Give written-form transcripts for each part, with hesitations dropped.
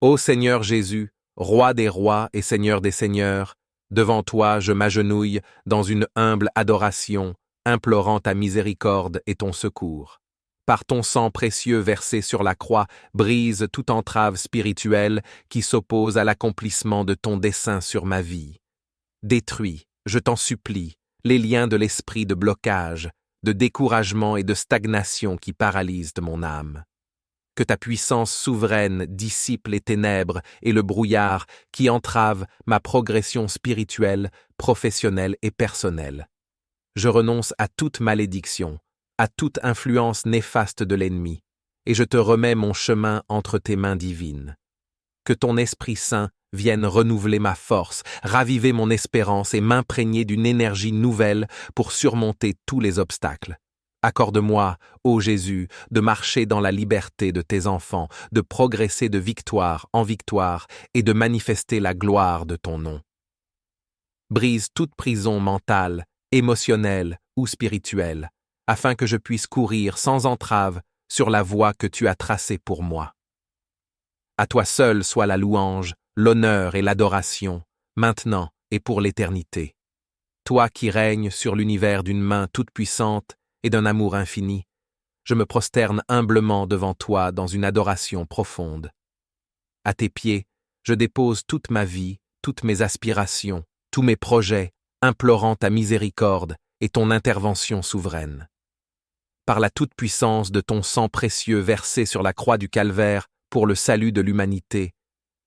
Ô Seigneur Jésus, Roi des rois et Seigneur des seigneurs, devant toi je m'agenouille dans une humble adoration, implorant ta miséricorde et ton secours. Par ton sang précieux versé sur la croix, brise toute entrave spirituelle qui s'oppose à l'accomplissement de ton dessein sur ma vie. Détruis, je t'en supplie, les liens de l'esprit de blocage, de découragement et de stagnation qui paralysent mon âme. Que ta puissance souveraine dissipe les ténèbres et le brouillard qui entravent ma progression spirituelle, professionnelle et personnelle. Je renonce à toute malédiction, à toute influence néfaste de l'ennemi, et je te remets mon chemin entre tes mains divines. Que ton Esprit Saint vienne renouveler ma force, raviver mon espérance et m'imprégner d'une énergie nouvelle pour surmonter tous les obstacles. Accorde-moi, ô Jésus, de marcher dans la liberté de tes enfants, de progresser de victoire en victoire et de manifester la gloire de ton nom. Brise toute prison mentale, émotionnelle ou spirituelle, afin que je puisse courir sans entrave sur la voie que tu as tracée pour moi. À toi seul soit la louange, l'honneur et l'adoration, maintenant et pour l'éternité. Toi qui règnes sur l'univers d'une main toute-puissante et d'un amour infini, je me prosterne humblement devant toi dans une adoration profonde. À tes pieds, je dépose toute ma vie, toutes mes aspirations, tous mes projets, implorant ta miséricorde et ton intervention souveraine. Par la toute-puissance de ton sang précieux versé sur la croix du calvaire pour le salut de l'humanité,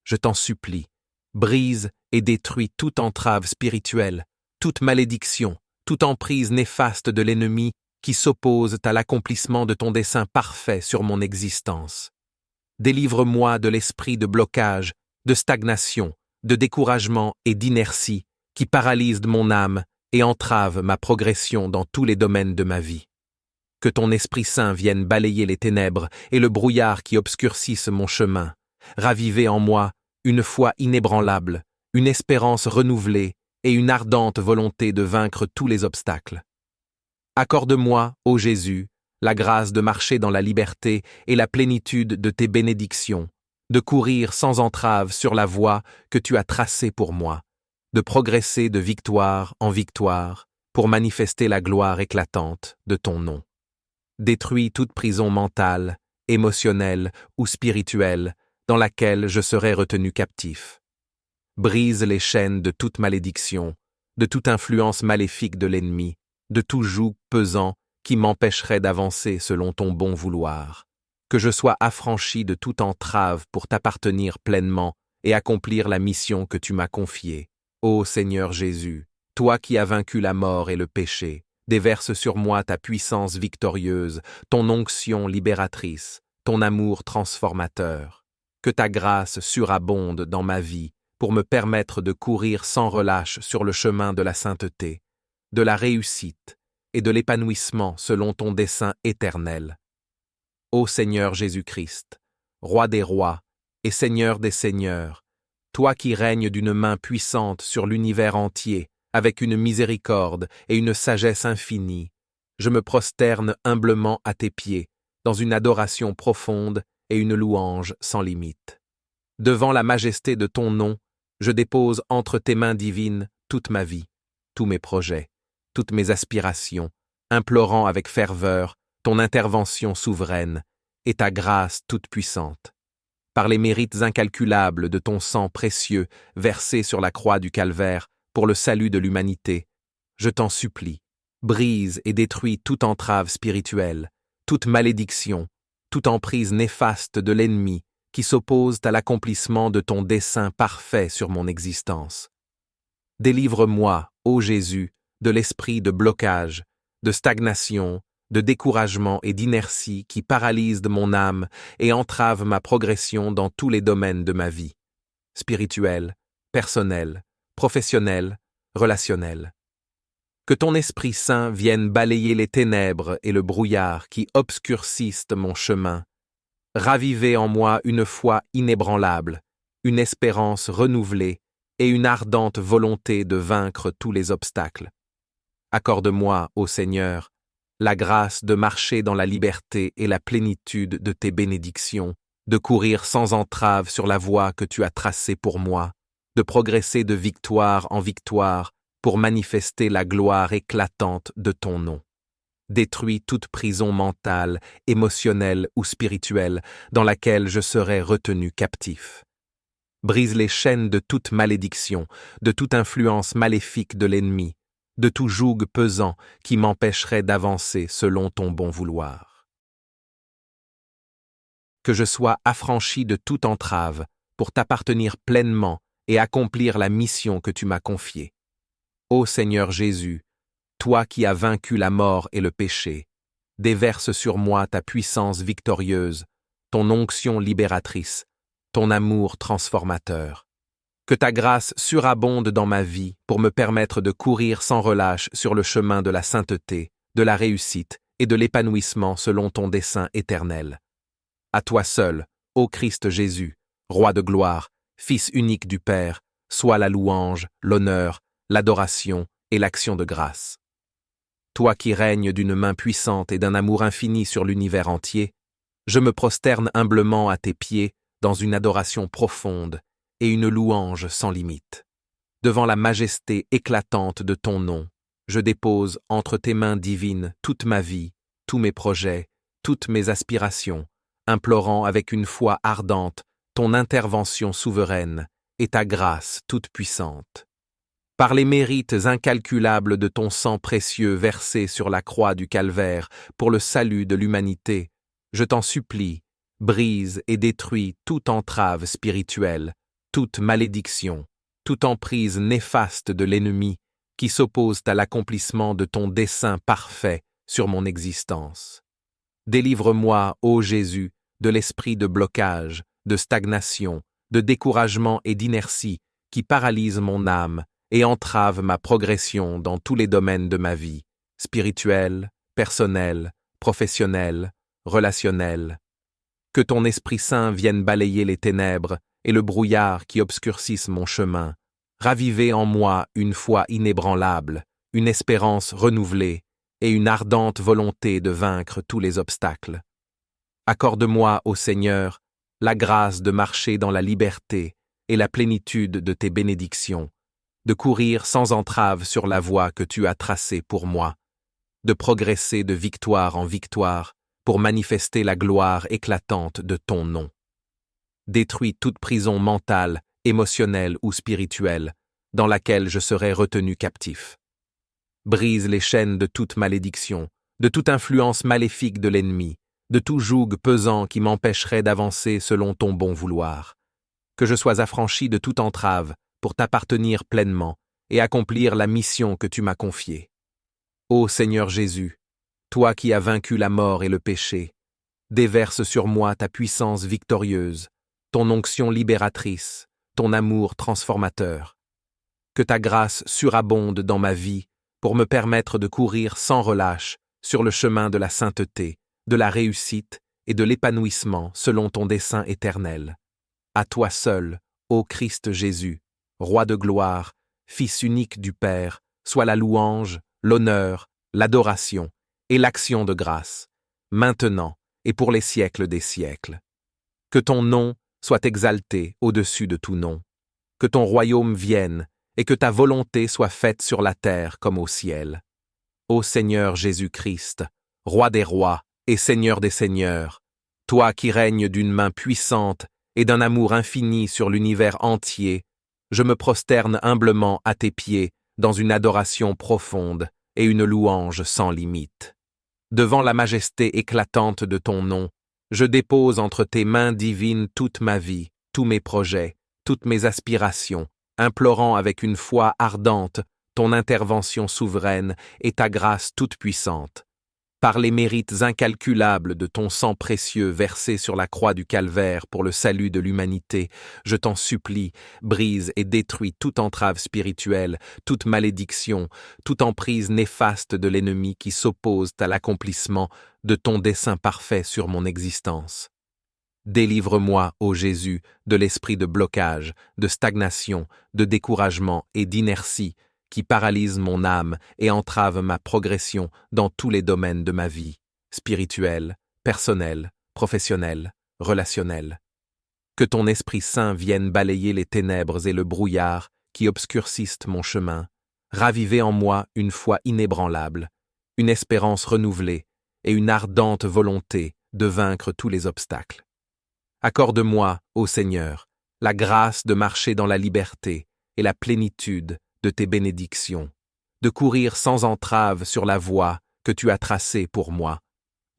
je t'en supplie, brise et détruis toute entrave spirituelle, toute malédiction, toute emprise néfaste de l'ennemi qui s'opposent à l'accomplissement de ton dessein parfait sur mon existence. Délivre-moi de l'esprit de blocage, de stagnation, de découragement et d'inertie qui paralysent mon âme et entravent ma progression dans tous les domaines de ma vie. Que ton Esprit Saint vienne balayer les ténèbres et le brouillard qui obscurcissent mon chemin, raviver en moi une foi inébranlable, une espérance renouvelée et une ardente volonté de vaincre tous les obstacles. Accorde-moi, ô Jésus, la grâce de marcher dans la liberté et la plénitude de tes bénédictions, de courir sans entrave sur la voie que tu as tracée pour moi, de progresser de victoire en victoire pour manifester la gloire éclatante de ton nom. Détruis toute prison mentale, émotionnelle ou spirituelle dans laquelle je serai retenu captif. Brise les chaînes de toute malédiction, de toute influence maléfique de l'ennemi, de tout joug pesant qui m'empêcherait d'avancer selon ton bon vouloir. Que je sois affranchi de toute entrave pour t'appartenir pleinement et accomplir la mission que tu m'as confiée. Ô Seigneur Jésus, toi qui as vaincu la mort et le péché, déverse sur moi ta puissance victorieuse, ton onction libératrice, ton amour transformateur. Que ta grâce surabonde dans ma vie pour me permettre de courir sans relâche sur le chemin de la sainteté, de la réussite et de l'épanouissement selon ton dessein éternel. Ô Seigneur Jésus-Christ, Roi des rois et Seigneur des seigneurs, toi qui règnes d'une main puissante sur l'univers entier, avec une miséricorde et une sagesse infinie, je me prosterne humblement à tes pieds, dans une adoration profonde et une louange sans limite. Devant la majesté de ton nom, je dépose entre tes mains divines toute ma vie, tous mes projets, toutes mes aspirations, implorant avec ferveur ton intervention souveraine et ta grâce toute-puissante. Par les mérites incalculables de ton sang précieux versé sur la croix du calvaire pour le salut de l'humanité, je t'en supplie, brise et détruis toute entrave spirituelle, toute malédiction, toute emprise néfaste de l'ennemi qui s'oppose à l'accomplissement de ton dessein parfait sur mon existence. Délivre-moi, ô Jésus, de l'esprit de blocage, de stagnation, de découragement et d'inertie qui paralysent mon âme et entravent ma progression dans tous les domaines de ma vie, spirituelle, personnelle, professionnelle, relationnelle. Que ton Esprit Saint vienne balayer les ténèbres et le brouillard qui obscurcissent mon chemin, raviver en moi une foi inébranlable, une espérance renouvelée et une ardente volonté de vaincre tous les obstacles. Accorde-moi, ô Seigneur, la grâce de marcher dans la liberté et la plénitude de tes bénédictions, de courir sans entrave sur la voie que tu as tracée pour moi, de progresser de victoire en victoire pour manifester la gloire éclatante de ton nom. Détruis toute prison mentale, émotionnelle ou spirituelle dans laquelle je serais retenu captif. Brise les chaînes de toute malédiction, de toute influence maléfique de l'ennemi, de tout joug pesant qui m'empêcherait d'avancer selon ton bon vouloir. Que je sois affranchi de toute entrave pour t'appartenir pleinement et accomplir la mission que tu m'as confiée. Ô Seigneur Jésus, toi qui as vaincu la mort et le péché, déverse sur moi ta puissance victorieuse, ton onction libératrice, ton amour transformateur. Que ta grâce surabonde dans ma vie pour me permettre de courir sans relâche sur le chemin de la sainteté, de la réussite et de l'épanouissement selon ton dessein éternel. À toi seul, ô Christ Jésus, Roi de gloire, Fils unique du Père, soit la louange, l'honneur, l'adoration et l'action de grâce. Toi qui règnes d'une main puissante et d'un amour infini sur l'univers entier, je me prosterne humblement à tes pieds dans une adoration profonde et une louange sans limite. Devant la majesté éclatante de ton nom, je dépose entre tes mains divines toute ma vie, tous mes projets, toutes mes aspirations, implorant avec une foi ardente ton intervention souveraine et ta grâce toute puissante. Par les mérites incalculables de ton sang précieux versé sur la croix du calvaire pour le salut de l'humanité, je t'en supplie, brise et détruis toute entrave spirituelle, toute malédiction, toute emprise néfaste de l'ennemi qui s'oppose à l'accomplissement de ton dessein parfait sur mon existence. Délivre-moi, ô Jésus, de l'esprit de blocage, de stagnation, de découragement et d'inertie qui paralyse mon âme et entrave ma progression dans tous les domaines de ma vie, spirituelle, personnelle, professionnelle, relationnelle. Que ton Esprit Saint vienne balayer les ténèbres et le brouillard qui obscurcissent mon chemin, raviver en moi une foi inébranlable, une espérance renouvelée et une ardente volonté de vaincre tous les obstacles. Accorde-moi, ô Seigneur, la grâce de marcher dans la liberté et la plénitude de tes bénédictions, de courir sans entrave sur la voie que tu as tracée pour moi, de progresser de victoire en victoire pour manifester la gloire éclatante de ton nom. Détruis toute prison mentale, émotionnelle ou spirituelle dans laquelle je serais retenu captif. Brise les chaînes de toute malédiction, de toute influence maléfique de l'ennemi, de tout joug pesant qui m'empêcherait d'avancer selon ton bon vouloir. Que je sois affranchi de toute entrave pour t'appartenir pleinement et accomplir la mission que tu m'as confiée. Ô Seigneur Jésus, toi qui as vaincu la mort et le péché, déverse sur moi ta puissance victorieuse, ton onction libératrice, ton amour transformateur. Que ta grâce surabonde dans ma vie pour me permettre de courir sans relâche sur le chemin de la sainteté, de la réussite et de l'épanouissement selon ton dessein éternel. À toi seul, ô Christ Jésus, Roi de gloire, Fils unique du Père, soit la louange, l'honneur, l'adoration et l'action de grâce, maintenant et pour les siècles des siècles. Que ton nom soit exalté au-dessus de tout nom, que ton royaume vienne et que ta volonté soit faite sur la terre comme au ciel. Ô Seigneur Jésus-Christ, Roi des rois et Seigneur des seigneurs, toi qui règnes d'une main puissante et d'un amour infini sur l'univers entier, je me prosterne humblement à tes pieds dans une adoration profonde et une louange sans limite. Devant la majesté éclatante de ton nom, je dépose entre tes mains divines toute ma vie, tous mes projets, toutes mes aspirations, implorant avec une foi ardente ton intervention souveraine et ta grâce toute puissante. Par les mérites incalculables de ton sang précieux versé sur la croix du calvaire pour le salut de l'humanité, je t'en supplie, brise et détruis toute entrave spirituelle, toute malédiction, toute emprise néfaste de l'ennemi qui s'oppose à l'accomplissement de ton dessein parfait sur mon existence. Délivre-moi, ô Jésus, de l'esprit de blocage, de stagnation, de découragement et d'inertie, qui paralyse mon âme et entrave ma progression dans tous les domaines de ma vie, spirituelle, personnelle, professionnelle, relationnel. Que ton Esprit Saint vienne balayer les ténèbres et le brouillard qui obscurcissent mon chemin, raviver en moi une foi inébranlable, une espérance renouvelée et une ardente volonté de vaincre tous les obstacles. Accorde-moi, ô Seigneur, la grâce de marcher dans la liberté et la plénitude de tes bénédictions, de courir sans entrave sur la voie que tu as tracée pour moi,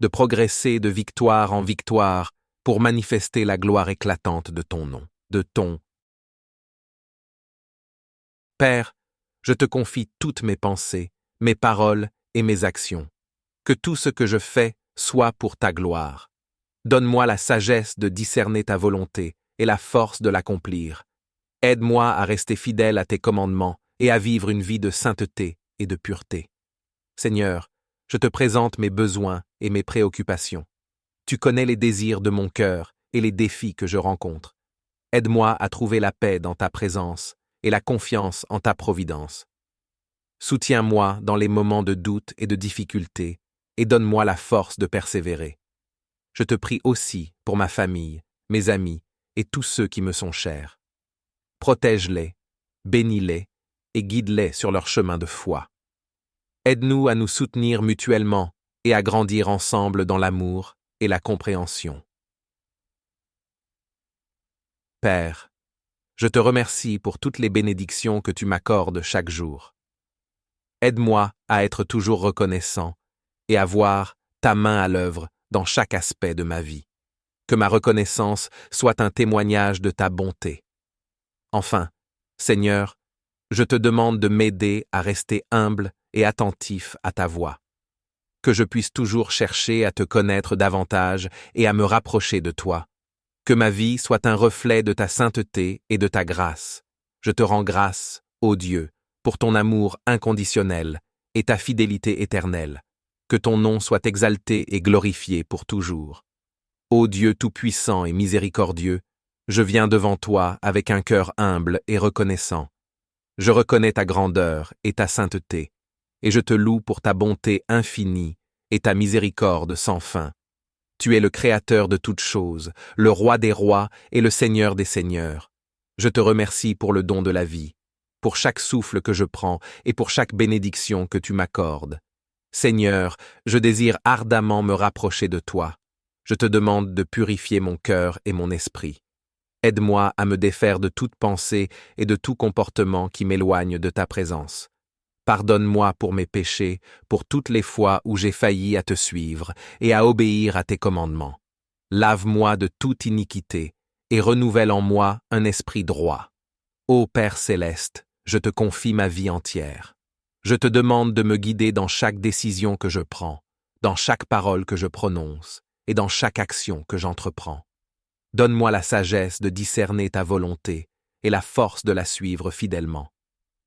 de progresser de victoire en victoire pour manifester la gloire éclatante de ton nom, de ton Père, je te confie toutes mes pensées, mes paroles et mes actions. Que tout ce que je fais soit pour ta gloire. Donne-moi la sagesse de discerner ta volonté et la force de l'accomplir. Aide-moi à rester fidèle à tes commandements et à vivre une vie de sainteté et de pureté. Seigneur, je te présente mes besoins et mes préoccupations. Tu connais les désirs de mon cœur et les défis que je rencontre. Aide-moi à trouver la paix dans ta présence et la confiance en ta providence. Soutiens-moi dans les moments de doute et de difficulté et donne-moi la force de persévérer. Je te prie aussi pour ma famille, mes amis et tous ceux qui me sont chers. Protège-les, bénis-les et guide-les sur leur chemin de foi. Aide-nous à nous soutenir mutuellement et à grandir ensemble dans l'amour et la compréhension. Père, je te remercie pour toutes les bénédictions que tu m'accordes chaque jour. Aide-moi à être toujours reconnaissant et à voir ta main à l'œuvre dans chaque aspect de ma vie. Que ma reconnaissance soit un témoignage de ta bonté. Enfin, Seigneur, je te demande de m'aider à rester humble et attentif à ta voix. Que je puisse toujours chercher à te connaître davantage et à me rapprocher de toi. Que ma vie soit un reflet de ta sainteté et de ta grâce. Je te rends grâce, ô Dieu, pour ton amour inconditionnel et ta fidélité éternelle. Que ton nom soit exalté et glorifié pour toujours. Ô Dieu tout-puissant et miséricordieux, je viens devant toi avec un cœur humble et reconnaissant. Je reconnais ta grandeur et ta sainteté, et je te loue pour ta bonté infinie et ta miséricorde sans fin. Tu es le Créateur de toutes choses, le Roi des rois et le Seigneur des seigneurs. Je te remercie pour le don de la vie, pour chaque souffle que je prends et pour chaque bénédiction que tu m'accordes. Seigneur, je désire ardemment me rapprocher de toi. Je te demande de purifier mon cœur et mon esprit. Aide-moi à me défaire de toute pensée et de tout comportement qui m'éloigne de ta présence. Pardonne-moi pour mes péchés, pour toutes les fois où j'ai failli à te suivre et à obéir à tes commandements. Lave-moi de toute iniquité et renouvelle en moi un esprit droit. Ô Père céleste, je te confie ma vie entière. Je te demande de me guider dans chaque décision que je prends, dans chaque parole que je prononce et dans chaque action que j'entreprends. Donne-moi la sagesse de discerner ta volonté et la force de la suivre fidèlement.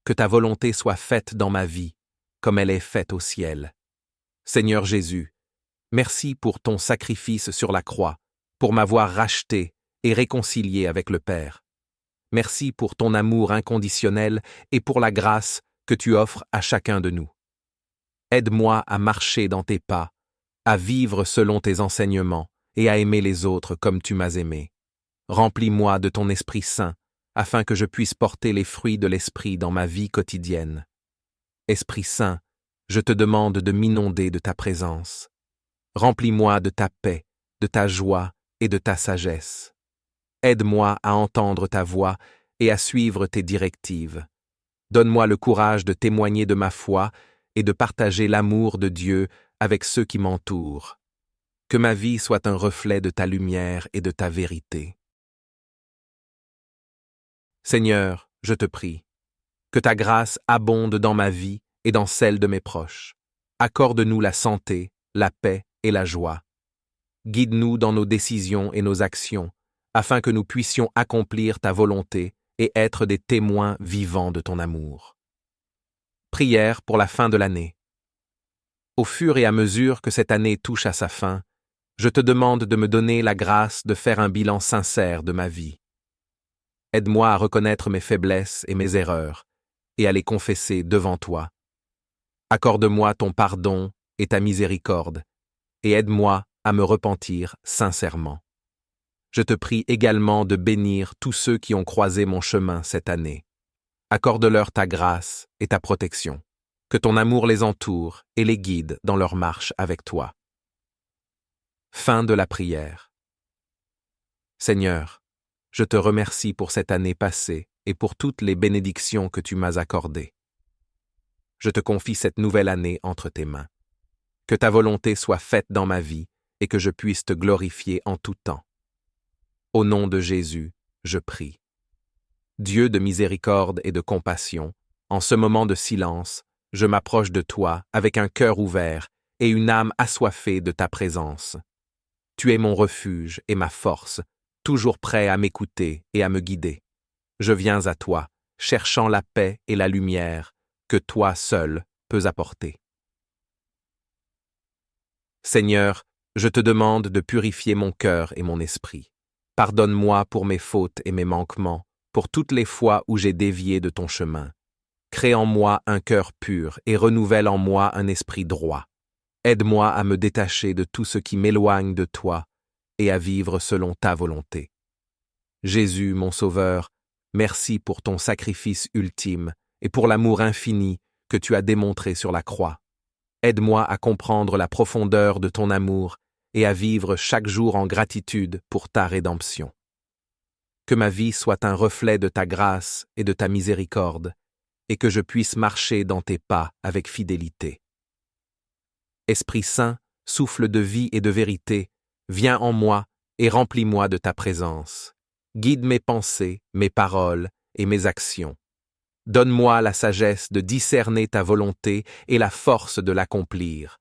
Que ta volonté soit faite dans ma vie, comme elle est faite au ciel. Seigneur Jésus, merci pour ton sacrifice sur la croix, pour m'avoir racheté et réconcilié avec le Père. Merci pour ton amour inconditionnel et pour la grâce que tu offres à chacun de nous. Aide-moi à marcher dans tes pas, à vivre selon tes enseignements et à aimer les autres comme tu m'as aimé. Remplis-moi de ton Esprit Saint, afin que je puisse porter les fruits de l'Esprit dans ma vie quotidienne. Esprit Saint, je te demande de m'inonder de ta présence. Remplis-moi de ta paix, de ta joie et de ta sagesse. Aide-moi à entendre ta voix et à suivre tes directives. Donne-moi le courage de témoigner de ma foi et de partager l'amour de Dieu avec ceux qui m'entourent. Que ma vie soit un reflet de ta lumière et de ta vérité. Seigneur, je te prie, que ta grâce abonde dans ma vie et dans celle de mes proches. Accorde-nous la santé, la paix et la joie. Guide-nous dans nos décisions et nos actions, afin que nous puissions accomplir ta volonté et être des témoins vivants de ton amour. Prière pour la fin de l'année. Au fur et à mesure que cette année touche à sa fin, je te demande de me donner la grâce de faire un bilan sincère de ma vie. Aide-moi à reconnaître mes faiblesses et mes erreurs, et à les confesser devant toi. Accorde-moi ton pardon et ta miséricorde, et aide-moi à me repentir sincèrement. Je te prie également de bénir tous ceux qui ont croisé mon chemin cette année. Accorde-leur ta grâce et ta protection. Que ton amour les entoure et les guide dans leur marche avec toi. Fin de la prière. Seigneur, je te remercie pour cette année passée et pour toutes les bénédictions que tu m'as accordées. Je te confie cette nouvelle année entre tes mains. Que ta volonté soit faite dans ma vie et que je puisse te glorifier en tout temps. Au nom de Jésus, je prie. Dieu de miséricorde et de compassion, en ce moment de silence, je m'approche de toi avec un cœur ouvert et une âme assoiffée de ta présence. Tu es mon refuge et ma force, toujours prêt à m'écouter et à me guider. Je viens à toi, cherchant la paix et la lumière que toi seul peux apporter. Seigneur, je te demande de purifier mon cœur et mon esprit. Pardonne-moi pour mes fautes et mes manquements, pour toutes les fois où j'ai dévié de ton chemin. Crée en moi un cœur pur et renouvelle en moi un esprit droit. Aide-moi à me détacher de tout ce qui m'éloigne de toi et à vivre selon ta volonté. Jésus, mon Sauveur, merci pour ton sacrifice ultime et pour l'amour infini que tu as démontré sur la croix. Aide-moi à comprendre la profondeur de ton amour et à vivre chaque jour en gratitude pour ta rédemption. Que ma vie soit un reflet de ta grâce et de ta miséricorde, et que je puisse marcher dans tes pas avec fidélité. Esprit Saint, souffle de vie et de vérité, viens en moi et remplis-moi de ta présence. Guide mes pensées, mes paroles et mes actions. Donne-moi la sagesse de discerner ta volonté et la force de l'accomplir.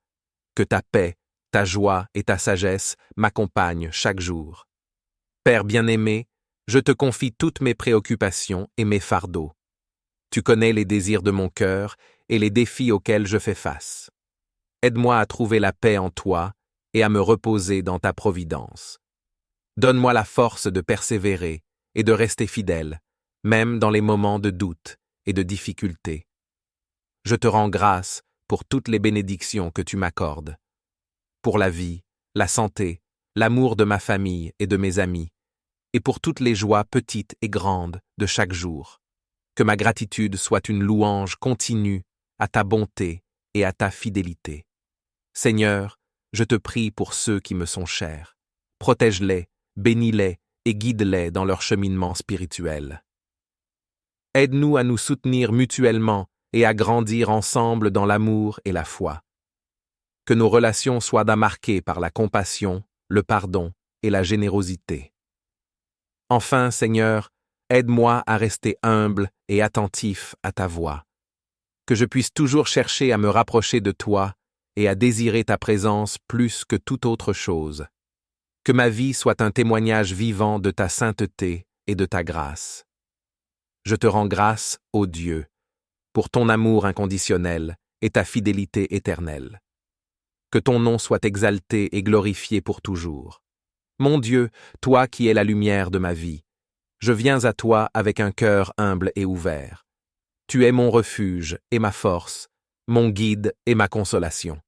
Que ta paix, ta joie et ta sagesse m'accompagnent chaque jour. Père bien-aimé, je te confie toutes mes préoccupations et mes fardeaux. Tu connais les désirs de mon cœur et les défis auxquels je fais face. Aide-moi à trouver la paix en toi et à me reposer dans ta providence. Donne-moi la force de persévérer et de rester fidèle, même dans les moments de doute et de difficulté. Je te rends grâce pour toutes les bénédictions que tu m'accordes. Pour la vie, la santé, l'amour de ma famille et de mes amis, et pour toutes les joies petites et grandes de chaque jour. Que ma gratitude soit une louange continue à ta bonté et à ta fidélité. Seigneur, je te prie pour ceux qui me sont chers. Protège-les, bénis-les et guide-les dans leur cheminement spirituel. Aide-nous à nous soutenir mutuellement et à grandir ensemble dans l'amour et la foi. Que nos relations soient marquées par la compassion, le pardon et la générosité. Enfin, Seigneur, aide-moi à rester humble et attentif à ta voix. Que je puisse toujours chercher à me rapprocher de toi et à désirer ta présence plus que toute autre chose. Que ma vie soit un témoignage vivant de ta sainteté et de ta grâce. Je te rends grâce, ô Dieu, pour ton amour inconditionnel et ta fidélité éternelle. Que ton nom soit exalté et glorifié pour toujours. Mon Dieu, toi qui es la lumière de ma vie, je viens à toi avec un cœur humble et ouvert. Tu es mon refuge et ma force, mon guide et ma consolation.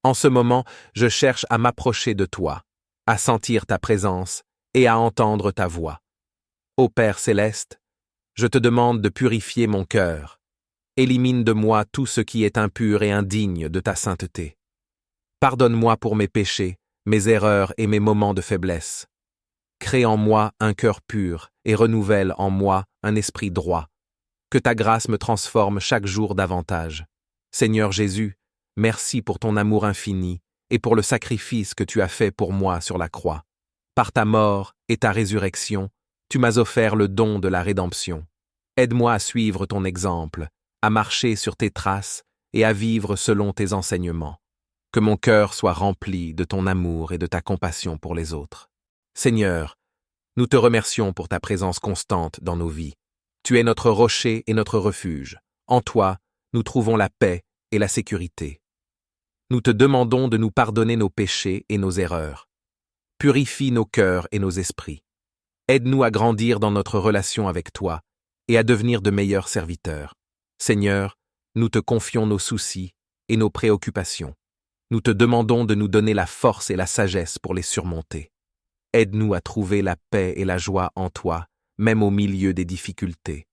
En ce moment, je cherche à m'approcher de toi, à sentir ta présence et à entendre ta voix. Ô Père céleste, je te demande de purifier mon cœur. Élimine de moi tout ce qui est impur et indigne de ta sainteté. Pardonne-moi pour mes péchés, mes erreurs et mes moments de faiblesse. Crée en moi un cœur pur et renouvelle en moi un esprit droit. Que ta grâce me transforme chaque jour davantage. Seigneur Jésus, merci pour ton amour infini et pour le sacrifice que tu as fait pour moi sur la croix. Par ta mort et ta résurrection, tu m'as offert le don de la rédemption. Aide-moi à suivre ton exemple, à marcher sur tes traces et à vivre selon tes enseignements. Que mon cœur soit rempli de ton amour et de ta compassion pour les autres. Seigneur, nous te remercions pour ta présence constante dans nos vies. Tu es notre rocher et notre refuge. En toi, nous trouvons la paix et la sécurité. Nous te demandons de nous pardonner nos péchés et nos erreurs. Purifie nos cœurs et nos esprits. Aide-nous à grandir dans notre relation avec toi et à devenir de meilleurs serviteurs. Seigneur, nous te confions nos soucis et nos préoccupations. Nous te demandons de nous donner la force et la sagesse pour les surmonter. Aide-nous à trouver la paix et la joie en toi, même au milieu des difficultés.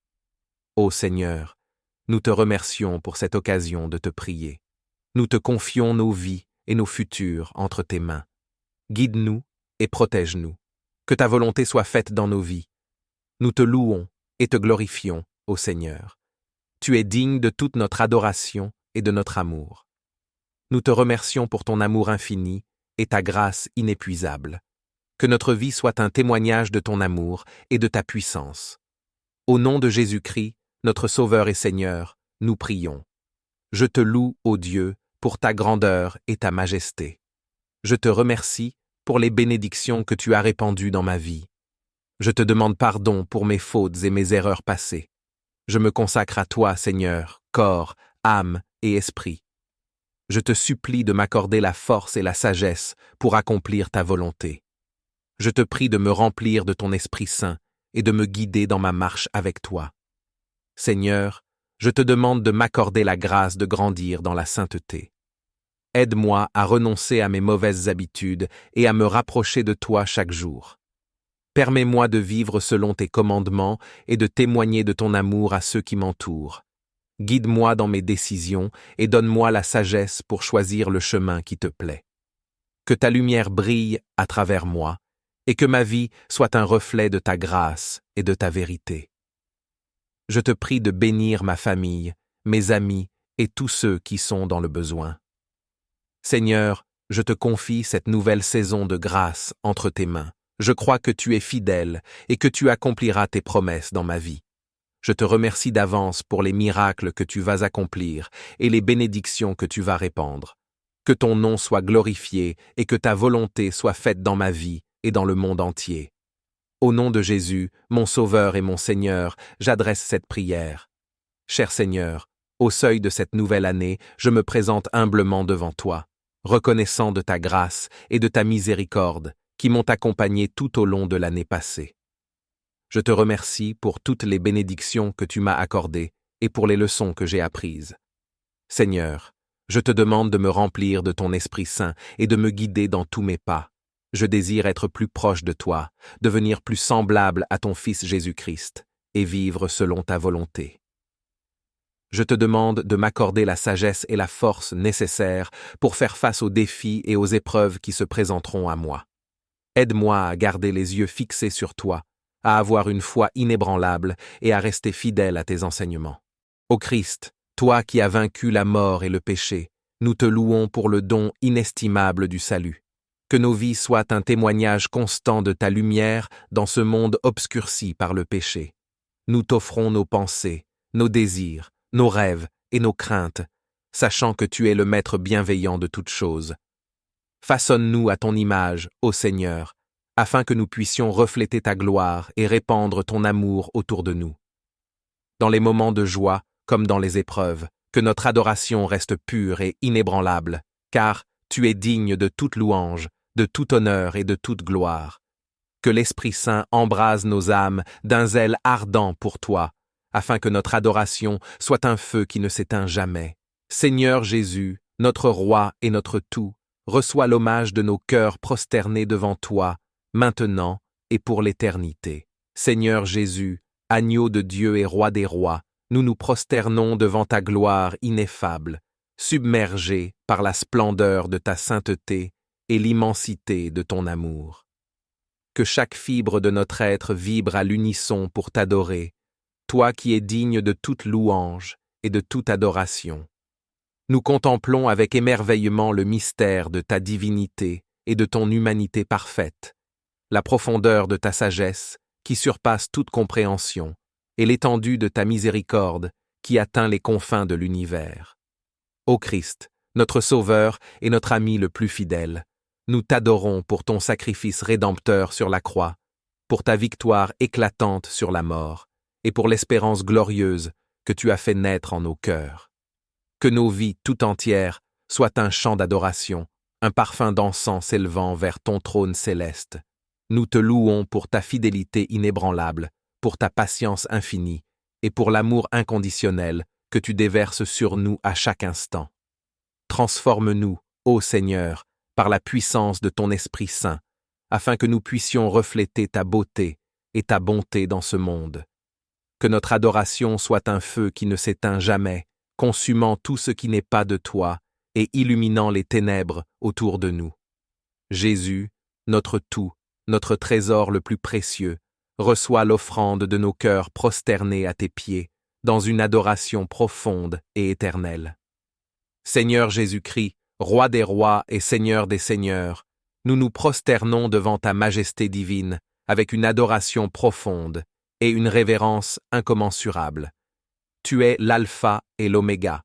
Ô Seigneur, nous te remercions pour cette occasion de te prier. Nous te confions nos vies et nos futurs entre tes mains. Guide-nous et protège-nous. Que ta volonté soit faite dans nos vies. Nous te louons et te glorifions, ô Seigneur. Tu es digne de toute notre adoration et de notre amour. Nous te remercions pour ton amour infini et ta grâce inépuisable. Que notre vie soit un témoignage de ton amour et de ta puissance. Au nom de Jésus-Christ, notre Sauveur et Seigneur, nous prions. Je te loue, ô Dieu, pour ta grandeur et ta majesté. Je te remercie pour les bénédictions que tu as répandues dans ma vie. Je te demande pardon pour mes fautes et mes erreurs passées. Je me consacre à toi, Seigneur, corps, âme et esprit. Je te supplie de m'accorder la force et la sagesse pour accomplir ta volonté. Je te prie de me remplir de ton Esprit Saint et de me guider dans ma marche avec toi. Seigneur, je te demande de m'accorder la grâce de grandir dans la sainteté. Aide-moi à renoncer à mes mauvaises habitudes et à me rapprocher de toi chaque jour. Permets-moi de vivre selon tes commandements et de témoigner de ton amour à ceux qui m'entourent. Guide-moi dans mes décisions et donne-moi la sagesse pour choisir le chemin qui te plaît. Que ta lumière brille à travers moi et que ma vie soit un reflet de ta grâce et de ta vérité. Je te prie de bénir ma famille, mes amis et tous ceux qui sont dans le besoin. Seigneur, je te confie cette nouvelle saison de grâce entre tes mains. Je crois que tu es fidèle et que tu accompliras tes promesses dans ma vie. Je te remercie d'avance pour les miracles que tu vas accomplir et les bénédictions que tu vas répandre. Que ton nom soit glorifié et que ta volonté soit faite dans ma vie et dans le monde entier. Au nom de Jésus, mon Sauveur et mon Seigneur, j'adresse cette prière. Cher Seigneur, au seuil de cette nouvelle année, je me présente humblement devant toi, reconnaissant de ta grâce et de ta miséricorde qui m'ont accompagné tout au long de l'année passée. Je te remercie pour toutes les bénédictions que tu m'as accordées et pour les leçons que j'ai apprises. Seigneur, je te demande de me remplir de ton Esprit Saint et de me guider dans tous mes pas. Je désire être plus proche de toi, devenir plus semblable à ton Fils Jésus-Christ et vivre selon ta volonté. Je te demande de m'accorder la sagesse et la force nécessaires pour faire face aux défis et aux épreuves qui se présenteront à moi. Aide-moi à garder les yeux fixés sur toi, à avoir une foi inébranlable et à rester fidèle à tes enseignements. Ô Christ, toi qui as vaincu la mort et le péché, nous te louons pour le don inestimable du salut. Que nos vies soient un témoignage constant de ta lumière dans ce monde obscurci par le péché. Nous t'offrons nos pensées, nos désirs, nos rêves et nos craintes, sachant que tu es le Maître bienveillant de toutes choses. Façonne-nous à ton image, ô Seigneur, afin que nous puissions refléter ta gloire et répandre ton amour autour de nous. Dans les moments de joie, comme dans les épreuves, que notre adoration reste pure et inébranlable, car tu es digne de toute louange, de tout honneur et de toute gloire. Que l'Esprit Saint embrase nos âmes d'un zèle ardent pour toi, afin que notre adoration soit un feu qui ne s'éteint jamais. Seigneur Jésus, notre Roi et notre tout, reçois l'hommage de nos cœurs prosternés devant toi, maintenant et pour l'éternité. Seigneur Jésus, agneau de Dieu et Roi des rois, nous nous prosternons devant ta gloire ineffable, submergés par la splendeur de ta sainteté et l'immensité de ton amour. Que chaque fibre de notre être vibre à l'unisson pour t'adorer, toi qui es digne de toute louange et de toute adoration. Nous contemplons avec émerveillement le mystère de ta divinité et de ton humanité parfaite, la profondeur de ta sagesse qui surpasse toute compréhension, et l'étendue de ta miséricorde qui atteint les confins de l'univers. Ô Christ, notre Sauveur et notre ami le plus fidèle, nous t'adorons pour ton sacrifice rédempteur sur la croix, pour ta victoire éclatante sur la mort, et pour l'espérance glorieuse que tu as fait naître en nos cœurs. Que nos vies tout entières soient un chant d'adoration, un parfum d'encens s'élevant vers ton trône céleste. Nous te louons pour ta fidélité inébranlable, pour ta patience infinie et pour l'amour inconditionnel que tu déverses sur nous à chaque instant. Transforme-nous, ô Seigneur, par la puissance de ton Esprit Saint, afin que nous puissions refléter ta beauté et ta bonté dans ce monde. Que notre adoration soit un feu qui ne s'éteint jamais, consumant tout ce qui n'est pas de toi et illuminant les ténèbres autour de nous. Jésus, notre tout, notre trésor le plus précieux, reçois l'offrande de nos cœurs prosternés à tes pieds, dans une adoration profonde et éternelle. Seigneur Jésus-Christ, Roi des rois et Seigneur des seigneurs, nous nous prosternons devant ta majesté divine avec une adoration profonde et une révérence incommensurable. Tu es l'alpha et l'oméga,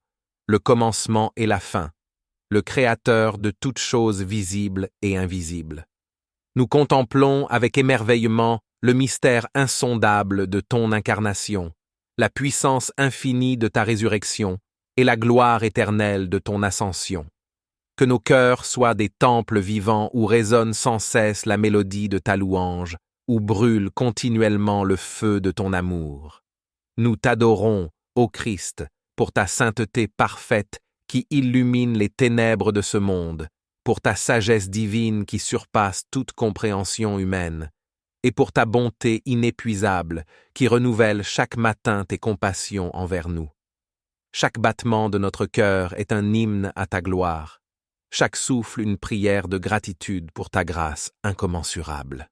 le commencement et la fin, le créateur de toutes choses visibles et invisibles. Nous contemplons avec émerveillement le mystère insondable de ton incarnation, la puissance infinie de ta résurrection et la gloire éternelle de ton ascension. Que nos cœurs soient des temples vivants où résonne sans cesse la mélodie de ta louange, où brûle continuellement le feu de ton amour. Nous t'adorons, ô Christ, pour ta sainteté parfaite qui illumine les ténèbres de ce monde, pour ta sagesse divine qui surpasse toute compréhension humaine, et pour ta bonté inépuisable qui renouvelle chaque matin tes compassions envers nous. Chaque battement de notre cœur est un hymne à ta gloire, chaque souffle une prière de gratitude pour ta grâce incommensurable.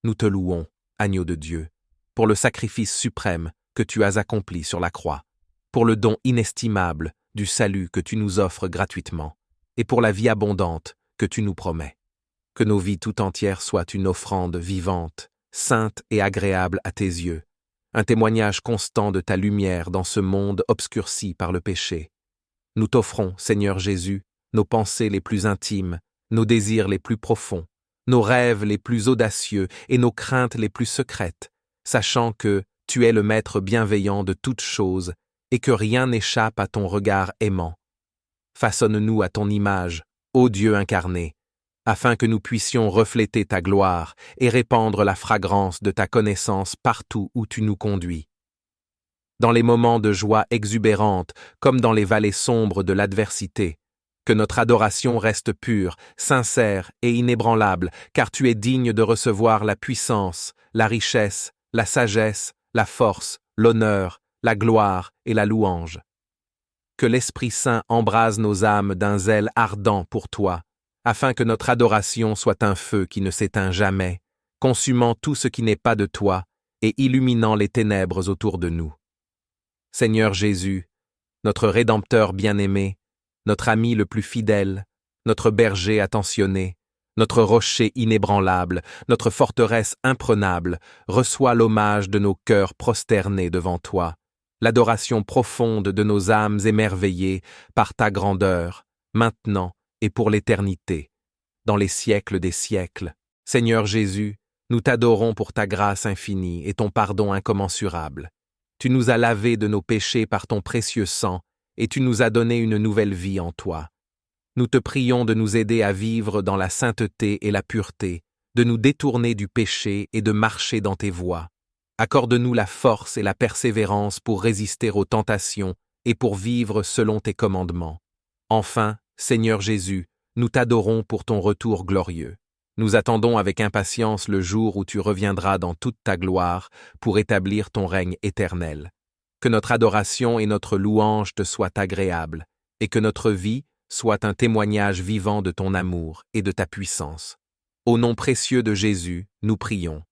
Nous te louons, agneau de Dieu, pour le sacrifice suprême que tu as accompli sur la croix, pour le don inestimable du salut que tu nous offres gratuitement, et pour la vie abondante que tu nous promets. Que nos vies tout entières soient une offrande vivante, sainte et agréable à tes yeux, un témoignage constant de ta lumière dans ce monde obscurci par le péché. Nous t'offrons, Seigneur Jésus, nos pensées les plus intimes, nos désirs les plus profonds, nos rêves les plus audacieux et nos craintes les plus secrètes, sachant que tu es le Maître bienveillant de toutes choses et que rien n'échappe à ton regard aimant. Façonne-nous à ton image, ô Dieu incarné, afin que nous puissions refléter ta gloire et répandre la fragrance de ta connaissance partout où tu nous conduis. Dans les moments de joie exubérante, comme dans les vallées sombres de l'adversité, que notre adoration reste pure, sincère et inébranlable, car tu es digne de recevoir la puissance, la richesse, la sagesse, la force, l'honneur, la gloire et la louange. Que l'Esprit Saint embrase nos âmes d'un zèle ardent pour toi, afin que notre adoration soit un feu qui ne s'éteint jamais, consumant tout ce qui n'est pas de toi et illuminant les ténèbres autour de nous. Seigneur Jésus, notre Rédempteur bien-aimé, notre ami le plus fidèle, notre berger attentionné, notre rocher inébranlable, notre forteresse imprenable, reçois l'hommage de nos cœurs prosternés devant toi, l'adoration profonde de nos âmes émerveillées par ta grandeur, maintenant et pour l'éternité, dans les siècles des siècles. Seigneur Jésus, nous t'adorons pour ta grâce infinie et ton pardon incommensurable. Tu nous as lavés de nos péchés par ton précieux sang, et tu nous as donné une nouvelle vie en toi. Nous te prions de nous aider à vivre dans la sainteté et la pureté, de nous détourner du péché et de marcher dans tes voies. Accorde-nous la force et la persévérance pour résister aux tentations et pour vivre selon tes commandements. Enfin, Seigneur Jésus, nous t'adorons pour ton retour glorieux. Nous attendons avec impatience le jour où tu reviendras dans toute ta gloire pour établir ton règne éternel. Que notre adoration et notre louange te soient agréables, et que notre vie soit un témoignage vivant de ton amour et de ta puissance. Au nom précieux de Jésus, nous prions.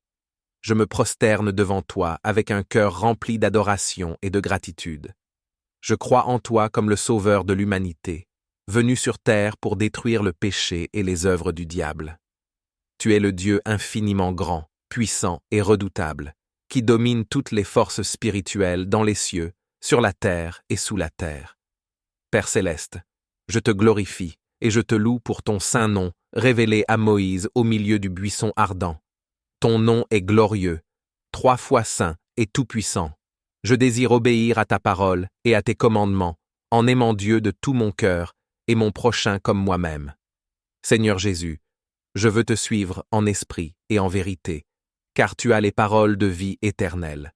Je me prosterne devant toi avec un cœur rempli d'adoration et de gratitude. Je crois en toi comme le Sauveur de l'humanité, venu sur terre pour détruire le péché et les œuvres du diable. Tu es le Dieu infiniment grand, puissant et redoutable, qui domine toutes les forces spirituelles dans les cieux, sur la terre et sous la terre. Père céleste, je te glorifie et je te loue pour ton saint nom révélé à Moïse au milieu du buisson ardent. Ton nom est glorieux, 3 fois saint et tout-puissant. Je désire obéir à ta parole et à tes commandements, en aimant Dieu de tout mon cœur et mon prochain comme moi-même. Seigneur Jésus, je veux te suivre en esprit et en vérité, car tu as les paroles de vie éternelle.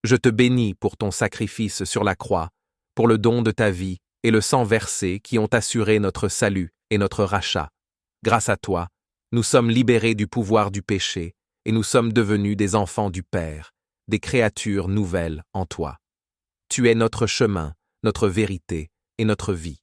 Je te bénis pour ton sacrifice sur la croix, pour le don de ta vie et le sang versé qui ont assuré notre salut et notre rachat. Grâce à toi, Nous sommes libérés du pouvoir du péché, et nous sommes devenus des enfants du Père, des créatures nouvelles en toi. Tu es notre chemin, notre vérité et notre vie.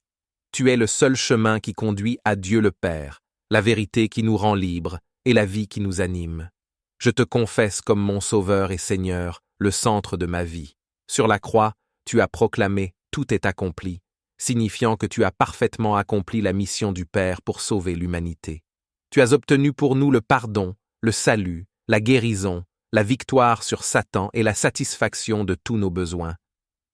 Tu es le seul chemin qui conduit à Dieu le Père, la vérité qui nous rend libres et la vie qui nous anime. Je te confesse comme mon Sauveur et Seigneur, le centre de ma vie. Sur la croix, tu as proclamé « Tout est accompli », signifiant que tu as parfaitement accompli la mission du Père pour sauver l'humanité. Tu as obtenu pour nous le pardon, le salut, la guérison, la victoire sur Satan et la satisfaction de tous nos besoins.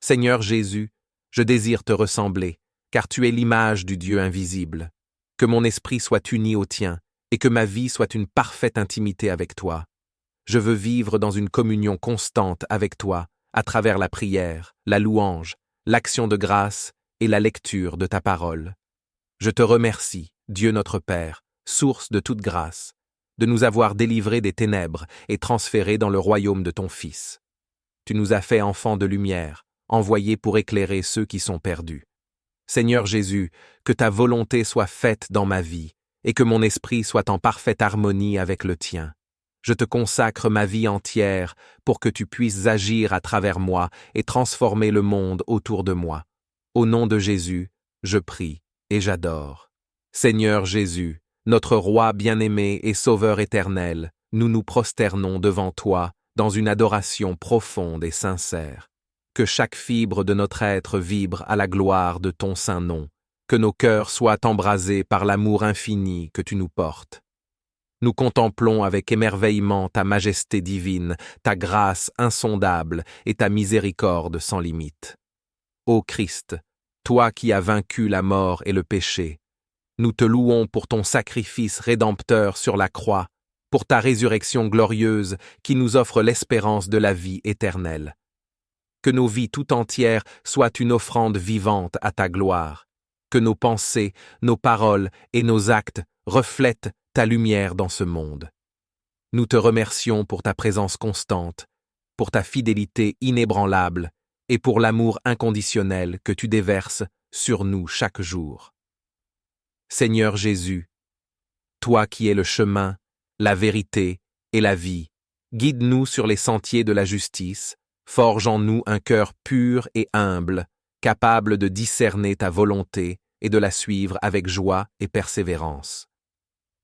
Seigneur Jésus, je désire te ressembler, car tu es l'image du Dieu invisible. Que mon esprit soit uni au tien, et que ma vie soit une parfaite intimité avec toi. Je veux vivre dans une communion constante avec toi, à travers la prière, la louange, l'action de grâce et la lecture de ta parole. Je te remercie, Dieu notre Père, source de toute grâce, de nous avoir délivrés des ténèbres et transférés dans le royaume de ton Fils. Tu nous as fait enfants de lumière, envoyés pour éclairer ceux qui sont perdus. Seigneur Jésus, que ta volonté soit faite dans ma vie, et que mon esprit soit en parfaite harmonie avec le tien. Je te consacre ma vie entière pour que tu puisses agir à travers moi et transformer le monde autour de moi. Au nom de Jésus, je prie et j'adore. Seigneur Jésus, notre Roi bien-aimé et Sauveur éternel, nous nous prosternons devant toi dans une adoration profonde et sincère. Que chaque fibre de notre être vibre à la gloire de ton saint nom, que nos cœurs soient embrasés par l'amour infini que tu nous portes. Nous contemplons avec émerveillement ta majesté divine, ta grâce insondable et ta miséricorde sans limite. Ô Christ, toi qui as vaincu la mort et le péché, nous te louons pour ton sacrifice rédempteur sur la croix, pour ta résurrection glorieuse qui nous offre l'espérance de la vie éternelle. Que nos vies tout entières soient une offrande vivante à ta gloire, que nos pensées, nos paroles et nos actes reflètent ta lumière dans ce monde. Nous te remercions pour ta présence constante, pour ta fidélité inébranlable et pour l'amour inconditionnel que tu déverses sur nous chaque jour. Seigneur Jésus, toi qui es le chemin, la vérité et la vie, guide-nous sur les sentiers de la justice, forge en nous un cœur pur et humble, capable de discerner ta volonté et de la suivre avec joie et persévérance.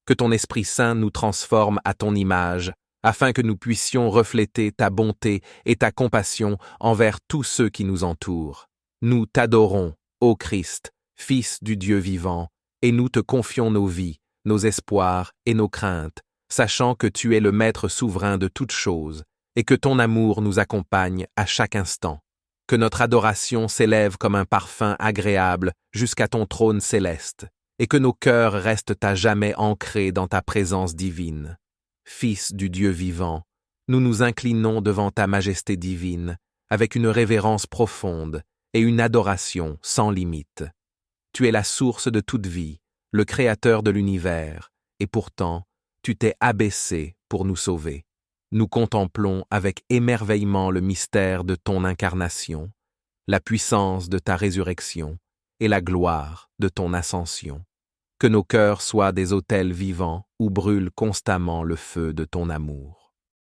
Que ton Esprit Saint nous transforme à ton image, afin que nous puissions refléter ta bonté et ta compassion envers tous ceux qui nous entourent. Nous t'adorons, ô Christ, Fils du Dieu vivant, et nous te confions nos vies, nos espoirs et nos craintes, sachant que tu es le Maître souverain de toutes choses, et que ton amour nous accompagne à chaque instant. Que notre adoration s'élève comme un parfum agréable jusqu'à ton trône céleste, et que nos cœurs restent à jamais ancrés dans ta présence divine. Fils du Dieu vivant, nous nous inclinons devant ta majesté divine, avec une révérence profonde et une adoration sans limite. Tu es la source de toute vie, le Créateur de l'univers, et pourtant, tu t'es abaissé pour nous sauver. Nous contemplons avec émerveillement le mystère de ton incarnation, la puissance de ta résurrection et la gloire de ton ascension. Que nos cœurs soient des autels vivants où brûle constamment le feu de ton amour.